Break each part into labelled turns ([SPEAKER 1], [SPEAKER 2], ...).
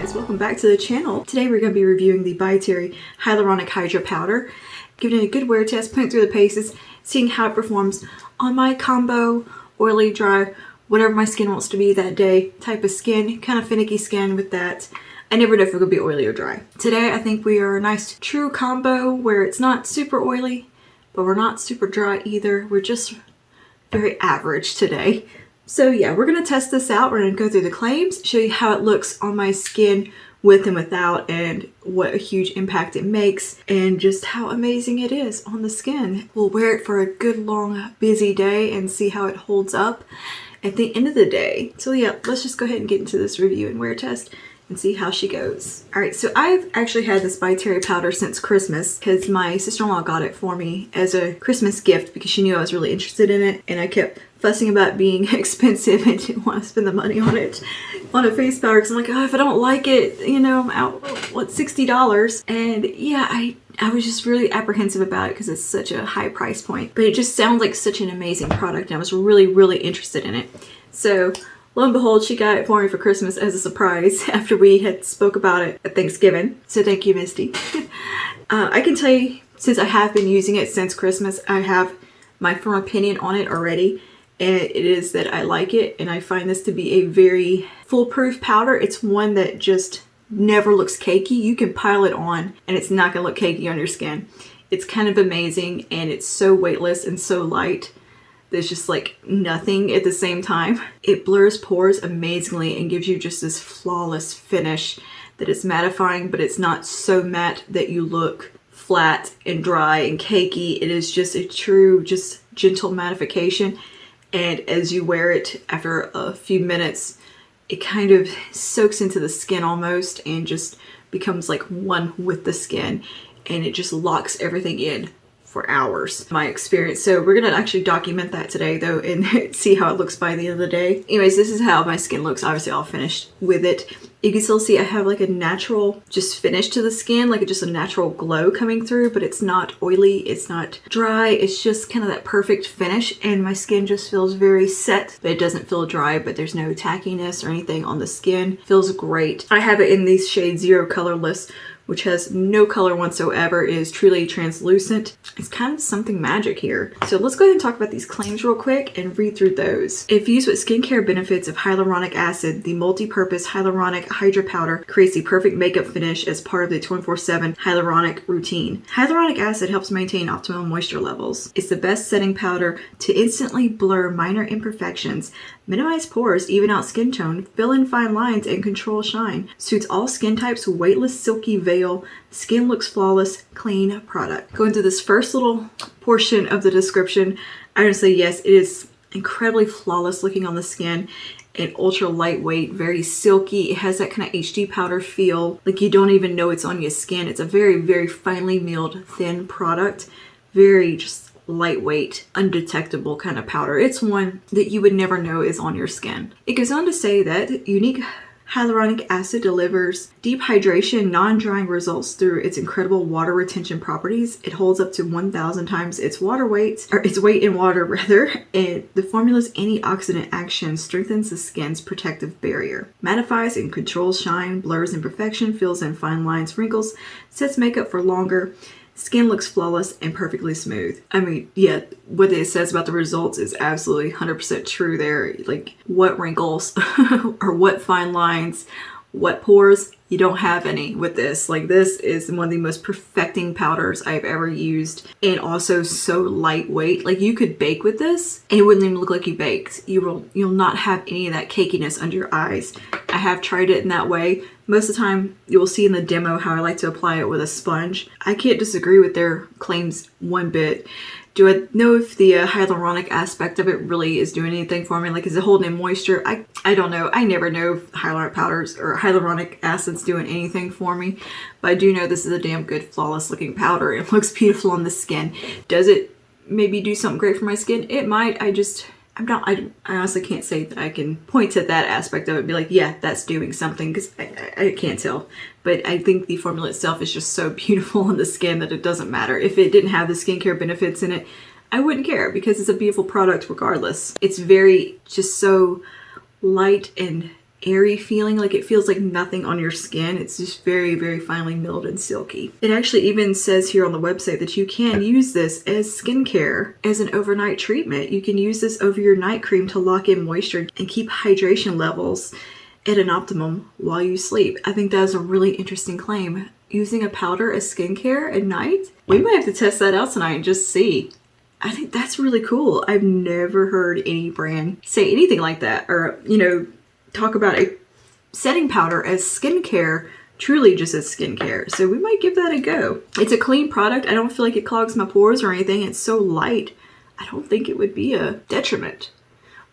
[SPEAKER 1] guys, welcome back to the channel. Today we're going to be reviewing the By Terry Hyaluronic Hydra-Powder, giving it a good wear test, putting it through the paces, seeing how it performs on my combo, oily, dry, whatever my skin wants to be that day type of skin, kind of finicky skin with that. I never know if it's going to be oily or dry. Today I think we are a nice true combo where it's not super oily, but we're not super dry either. We're just very average today. So yeah, we're going to test this out. We're going to go through the claims, show you how it looks on my skin with and without, and what a huge impact it makes, and just how amazing it is on the skin. We'll wear it for a good long busy day and see how it holds up at the end of the day. So yeah, let's just go ahead and get into this review and wear test and see how she goes. Alright, so I've actually had this By Terry powder since Christmas because my sister-in-law got it for me as a Christmas gift because she knew I was really interested in it, and I kept fussing about being expensive and didn't want to spend the money on it, on a face powder, because I'm like, oh, if I don't like it, you know, I'm out, what, $60? And yeah, I was just really apprehensive about it because it's such a high price point, but it just sounds like such an amazing product, and I was really interested in it. So lo and behold, she got it for me for Christmas as a surprise after we had spoke about it at Thanksgiving. So thank you, Misty. I can tell you, since I have been using it since Christmas, I have my firm opinion on it already. And it is that I like it, and I find this to be a very foolproof powder. It's one that just never looks cakey. You can pile it on and it's not gonna look cakey on your skin. It's kind of amazing, and it's so weightless and so light. There's just like nothing at the same time. It blurs pores amazingly and gives you just this flawless finish that is mattifying, but it's not so matte that you look flat and dry and cakey. It is just a true, just gentle mattification. And as you wear it, after a few minutes, it kind of soaks into the skin almost and just becomes like one with the skin, and it just locks everything in for hours, my experience. So we're gonna actually document that today though and see how it looks by the end of the day. Anyways, this is how my skin looks, obviously all finished with it. You can still see I have like a natural just finish to the skin, like just a natural glow coming through, but it's not oily, it's not dry, it's just kind of that perfect finish, and my skin just feels very set, but it doesn't feel dry, but there's no tackiness or anything on the skin. Feels great. I have it in these shades Zero Colorless, which has no color whatsoever. It is truly translucent. It's kind of something magic here. So let's go ahead and talk about these claims real quick and read through those. If used with skincare benefits of hyaluronic acid, the multi-purpose hyaluronic hydra powder creates the perfect makeup finish as part of the 24/7 hyaluronic routine. Hyaluronic acid helps maintain optimal moisture levels. It's the best setting powder to instantly blur minor imperfections, minimize pores, even out skin tone, fill in fine lines, and control shine. Suits all skin types, weightless, silky veil. Skin looks flawless, clean product. Going through this first little portion of the description, I'm gonna say yes, it is incredibly flawless looking on the skin and ultra lightweight, very silky. It has that kind of HD powder feel, like you don't even know it's on your skin. It's a very finely milled, thin product. Very just lightweight, undetectable kind of powder. It's one that you would never know is on your skin. It goes on to say that unique hyaluronic acid delivers deep hydration, non-drying results through its incredible water retention properties. It holds up to 1,000 times its water weight, or its weight in water rather, and the formula's antioxidant action strengthens the skin's protective barrier, mattifies and controls shine, blurs imperfection, fills in fine lines, wrinkles, sets makeup for longer. Skin looks flawless and perfectly smooth. I mean, yeah, what it says about the results is absolutely 100% true there. Like, what wrinkles or what fine lines, what pores, you don't have any with this. Like, this is one of the most perfecting powders I've ever used, and also so lightweight. Like, you could bake with this and it wouldn't even look like you baked. You'll not have any of that cakiness under your eyes. I have tried it in that way. Most of the time, you will see in the demo how I like to apply it with a sponge. I can't disagree with their claims one bit. Do I know if the hyaluronic aspect of it really is doing anything for me? Like, is it holding in moisture? I don't know. I never know if hyaluronic powders or hyaluronic acids doing anything for me. But I do know this is a damn good, flawless looking powder. It looks beautiful on the skin. Does it maybe do something great for my skin? It might. I honestly can't say that I can point to that aspect of it and be like, yeah, that's doing something, because I can't tell. But I think the formula itself is just so beautiful on the skin that it doesn't matter. If it didn't have the skincare benefits in it, I wouldn't care, because it's a beautiful product regardless. It's very just so light and airy feeling, like it feels like nothing on your skin. It's just very, very finely milled and silky. It actually even says here on the website that you can use this as skincare, as an overnight treatment. You can use this over your night cream to lock in moisture and keep hydration levels at an optimum while you sleep. I think that is a really interesting claim. Using a powder as skincare at night? We might have to test that out tonight and just see. I think that's really cool. I've never heard any brand say anything like that, or, you know, talk about a setting powder as skincare, truly just as skincare. So we might give that a go. It's a clean product. I don't feel like it clogs my pores or anything. It's so light. I don't think it would be a detriment.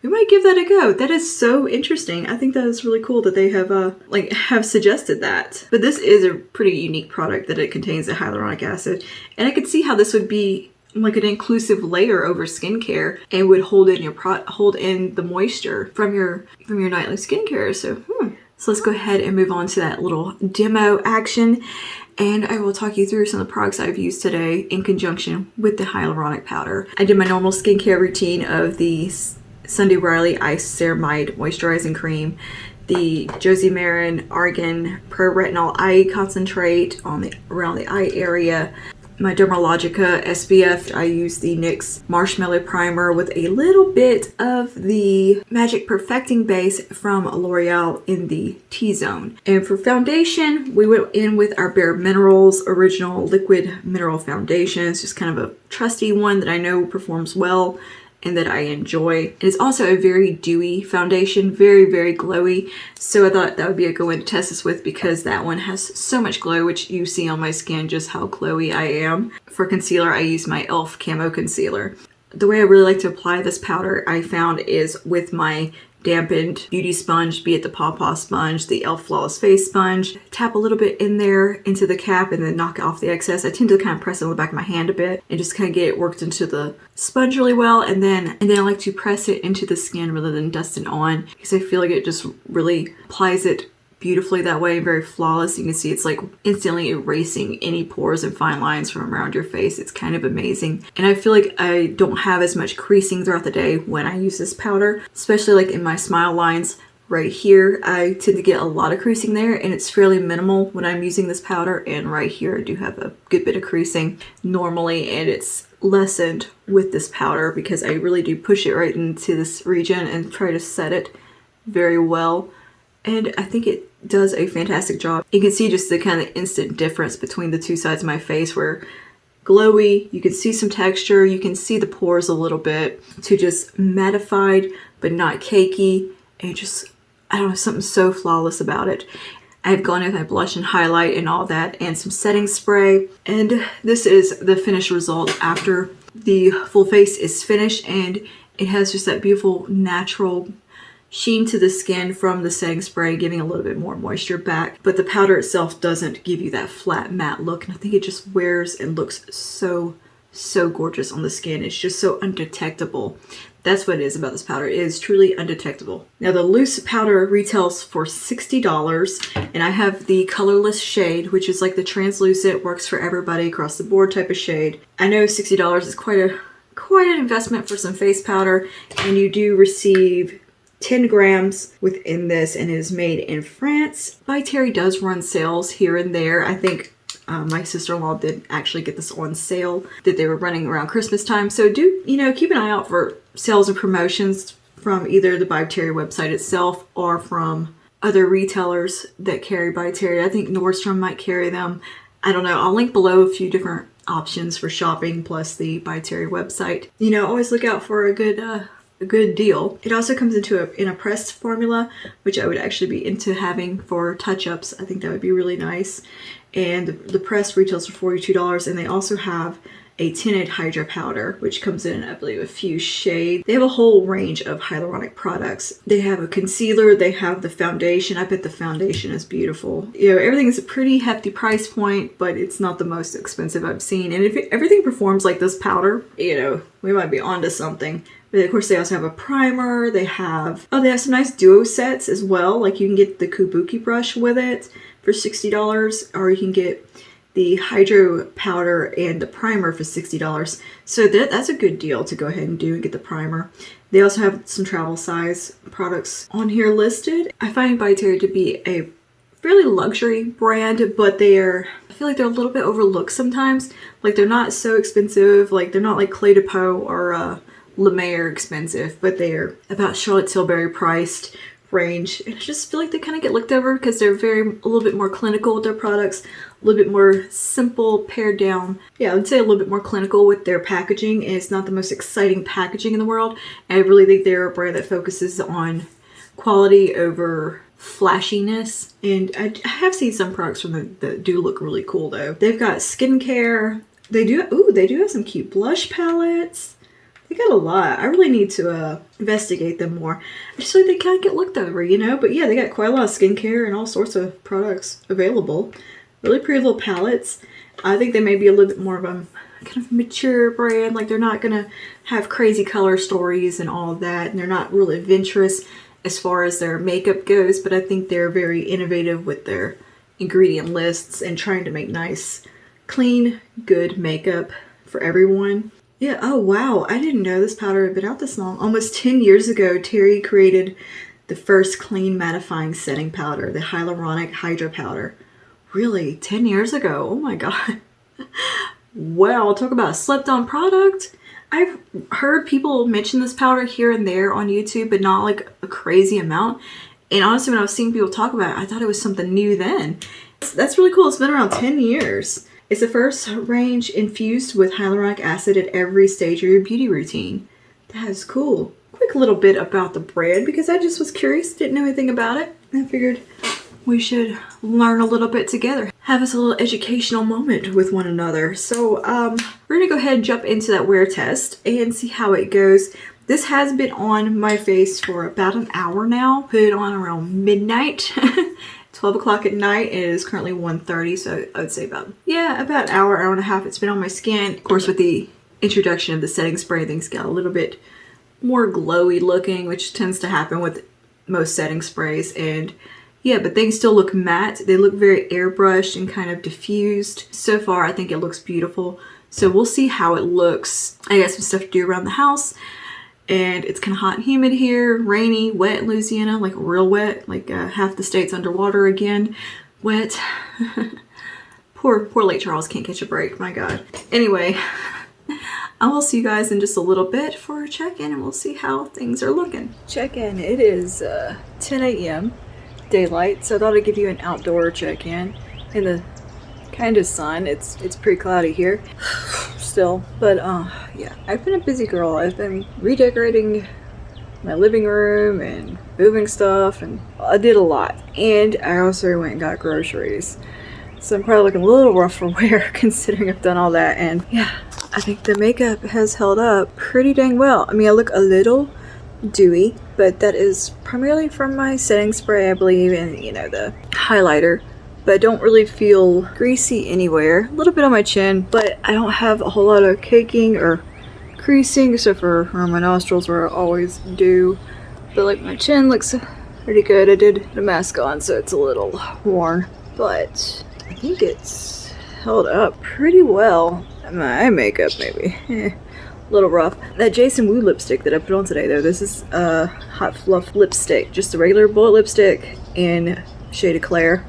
[SPEAKER 1] We might give that a go. That is so interesting. I think that is really cool that they have suggested that. But this is a pretty unique product, that it contains a hyaluronic acid. And I could see how this would be like an inclusive layer over skincare and would hold in the moisture from your nightly skincare. So let's go ahead and move on to that little demo action, and I will talk you through some of the products I've used today in conjunction with the hyaluronic powder. I did my normal skincare routine of the Sunday Riley Ice Ceramide Moisturizing Cream, the Josie Maran Argan Pro Retinol Eye Concentrate around the eye area, my Dermalogica SPF. I use the NYX Marshmallow Primer with a little bit of the Magic Perfecting Base from L'Oreal in the T-Zone. And for foundation, we went in with our bareMinerals Original Liquid Mineral Foundation. It's just kind of a trusty one that I know performs well and that I enjoy. It is also a very dewy foundation, very, very glowy. So I thought that would be a good one to test this with, because that one has so much glow, which you see on my skin just how glowy I am. For concealer, I use my e.l.f. Camo Concealer. The way I really like to apply this powder, I found, is with my dampened beauty sponge, be it the Paw Paw sponge, the e.l.f. Flawless Face sponge. Tap a little bit in there into the cap and then knock off the excess. I tend to kind of press it on the back of my hand a bit and just kind of get it worked into the sponge really well, and then I like to press it into the skin rather than dust it on, because I feel like it just really applies it beautifully that way, very flawless. You can see it's like instantly erasing any pores and fine lines from around your face. It's kind of amazing. And I feel like I don't have as much creasing throughout the day when I use this powder, especially like in my smile lines right here. I tend to get a lot of creasing there, and it's fairly minimal when I'm using this powder. And right here I do have a good bit of creasing normally, and it's lessened with this powder because I really do push it right into this region and try to set it very well. And I think it does a fantastic job. You can see just the kind of instant difference between the two sides of my face, where glowy, you can see some texture, you can see the pores a little bit, to just mattified but not cakey, and just, I don't know, something so flawless about it. I've gone in with my blush and highlight and all that, and some setting spray, and this is the finished result after the full face is finished, and it has just that beautiful natural sheen to the skin from the setting spray, giving a little bit more moisture back. But the powder itself doesn't give you that flat matte look, and I think it just wears and looks so gorgeous on the skin. It's just so undetectable. That's what it is about this powder. It is truly undetectable. Now the loose powder retails for $60, and I have the colorless shade, which is like the translucent, works for everybody across the board type of shade. I know $60 is quite an investment for some face powder, and you do receive 10 grams within this, and it is made in France. By Terry does run sales here and there. I think my sister-in-law did actually get this on sale that they were running around Christmas time. So do, keep an eye out for sales and promotions from either the By Terry website itself or from other retailers that carry By Terry. I think Nordstrom might carry them. I don't know. I'll link below a few different options for shopping, plus the By Terry website. Always look out for a good deal. It also comes in a pressed formula, which I would actually be into having for touch-ups. I think that would be really nice. And the press retails for $42, and they also have a tinted Hydra powder, which comes in, I believe, a few shades. They have a whole range of hyaluronic products. They have a concealer, they have the foundation. I bet the foundation is beautiful. Everything is a pretty hefty price point, but it's not the most expensive I've seen. And if everything performs like this powder, we might be onto something. But of course, they also have a primer. They have some nice duo sets as well. Like you can get the Kabuki brush with it for $60, or you can get the hydro powder and the primer for $60. So that's a good deal to go ahead and do and get the primer. They also have some travel size products on here listed. I find By Terry to be a fairly luxury brand, but I feel like they're a little bit overlooked sometimes. Like they're not so expensive, like they're not like Clé de Peau or La Mer expensive, but they're about Charlotte Tilbury priced range. And I just feel like they kind of get looked over because they're a little bit more clinical with their products, a little bit more simple, pared down. Yeah, I would say a little bit more clinical with their packaging, and it's not the most exciting packaging in the world. And I really think they're a brand that focuses on quality over flashiness. And I have seen some products from them that do look really cool though. They've got skincare. They do have some cute blush palettes. They got a lot. I really need to investigate them more. I just feel like they kind of get looked over, you know? But yeah, they got quite a lot of skincare and all sorts of products available. Really pretty little palettes. I think they may be a little bit more of a kind of mature brand. Like they're not going to have crazy color stories and all of that. And they're not really adventurous as far as their makeup goes. But I think they're very innovative with their ingredient lists and trying to make nice, clean, good makeup for everyone. Yeah, oh wow, I didn't know this powder had been out this long. Almost 10 years ago, Terry created the first clean mattifying setting powder, the Hyaluronic Hydra-Powder. Really, 10 years ago? Oh my god. Wow, talk about a slept-on product. I've heard people mention this powder here and there on YouTube, but not like a crazy amount. And honestly, when I was seeing people talk about it, I thought it was something new then. That's really cool. It's been around 10 years. It's the first range infused with hyaluronic acid at every stage of your beauty routine. That is cool. Quick little bit about the brand because I just was curious, didn't know anything about it. I figured we should learn a little bit together. Have us a little educational moment with one another. So we're gonna go ahead and jump into that wear test and see how it goes. This has been on my face for about an hour now. Put it on around midnight. 12 o'clock at night. It is currently 1:30, so I would say about an hour and a half it's been on my skin. Of course, with the introduction of the setting spray, things got a little bit more glowy looking, which tends to happen with most setting sprays. And yeah, but things still look matte. They look very airbrushed and kind of diffused. So far, I think it looks beautiful. So we'll see how it looks. I got some stuff to do around the house. And it's kind of hot and humid here, rainy, wet in Louisiana, like real wet, like half the state's underwater again. Wet. Poor Lake Charles can't catch a break, my god. Anyway, I will see you guys in just a little bit for a check-in and we'll see how things are looking. Check-in, it is 10 a.m. daylight, so I thought I'd give you an outdoor check-in in the kind of sun. It's pretty cloudy here still, but yeah, I've been a busy girl. I've been redecorating my living room and moving stuff, and I did a lot. And I also went and got groceries, so I'm probably looking a little rough for wear considering I've done all that. And yeah, I think the makeup has held up pretty dang well. I mean, I look a little dewy, but that is primarily from my setting spray, I believe, and you know, the highlighter. But I don't really feel greasy anywhere. A little bit on my chin, but I don't have a whole lot of caking or creasing except for around my nostrils where I always do. But like my chin looks pretty good. I did the mask on, so it's a little worn, but I think it's held up pretty well. My makeup maybe a little rough. That Jason Wu lipstick that I put on today though, this is a Hot Fluff lipstick, just a regular bullet lipstick in shade Eclair.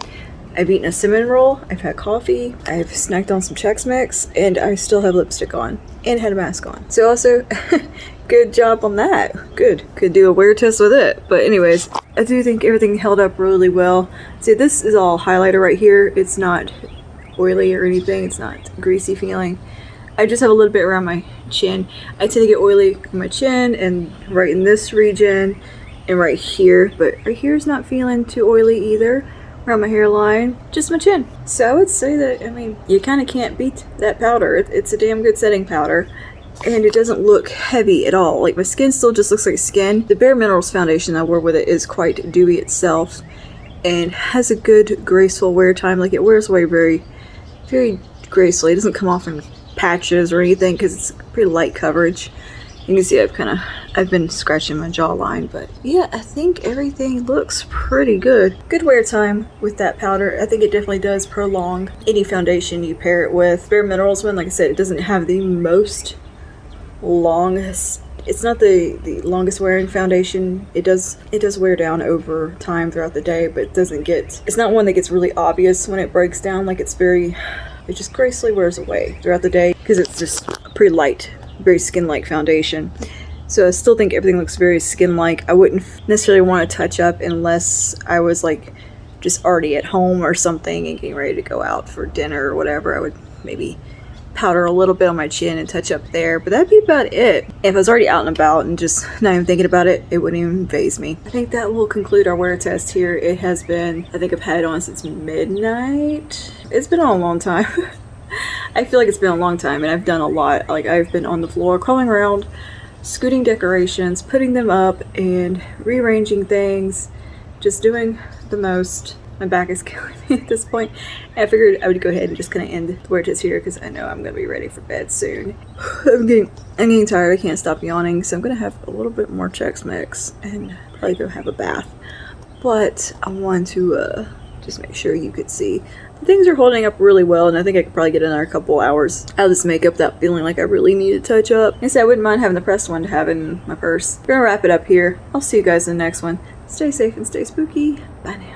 [SPEAKER 1] I've eaten a cinnamon roll, I've had coffee, I've snacked on some Chex Mix, and I still have lipstick on and had a mask on. So also, good job on that. Good. Could do a wear test with it. But anyways, I do think everything held up really well. See, this is all highlighter right here. It's not oily or anything. It's not greasy feeling. I just have a little bit around my chin. I tend to get oily on my chin and right in this region and right here. But right here is not feeling too oily either. Around my hairline, just my chin. So I would say that, I mean, you kind of can't beat that powder. It's a damn good setting powder, and it doesn't look heavy at all. Like, my skin still just looks like skin. The bareMinerals foundation I wore with it is quite dewy itself, and has a good graceful wear time. Like, it wears away very, very gracefully. It doesn't come off in patches or anything because it's pretty light coverage. You can see I've kind of I've been scratching my jawline, but yeah, I think everything looks pretty good. Good wear time with that powder. I think it definitely does prolong any foundation you pair it with. bareMinerals one, like I said, it doesn't have the most longest, it's not the longest wearing foundation. It does wear down over time throughout the day, but it's not one that gets really obvious when it breaks down. Like it just gracefully wears away throughout the day because it's just a pretty light, very skin-like foundation. So I still think everything looks very skin-like. I wouldn't necessarily want to touch up unless I was like just already at home or something and getting ready to go out for dinner or whatever. I would maybe powder a little bit on my chin and touch up there, but that'd be about it. If I was already out and about and just not even thinking about it, it wouldn't even faze me. I think that will conclude our wear test here. It has been, I think I've had it on since midnight. It's been on a long time. I feel like it's been a long time, and I've done a lot. Like I've been on the floor crawling around, scooting decorations, putting them up, and rearranging things, just doing the most. My back is killing me at this point. I figured I would go ahead and just kind of end the wear test here because I know I'm going to be ready for bed soon. I'm getting tired. I can't stop yawning, so I'm going to have a little bit more Chex Mix and probably go have a bath. But I want to just make sure you could see. Things are holding up really well, and I think I could probably get another couple hours out of this makeup without feeling like I really need to touch up. Like I said, I wouldn't mind having the pressed one to have in my purse. We're gonna wrap it up here. I'll see you guys in the next one. Stay safe and stay spooky. Bye now.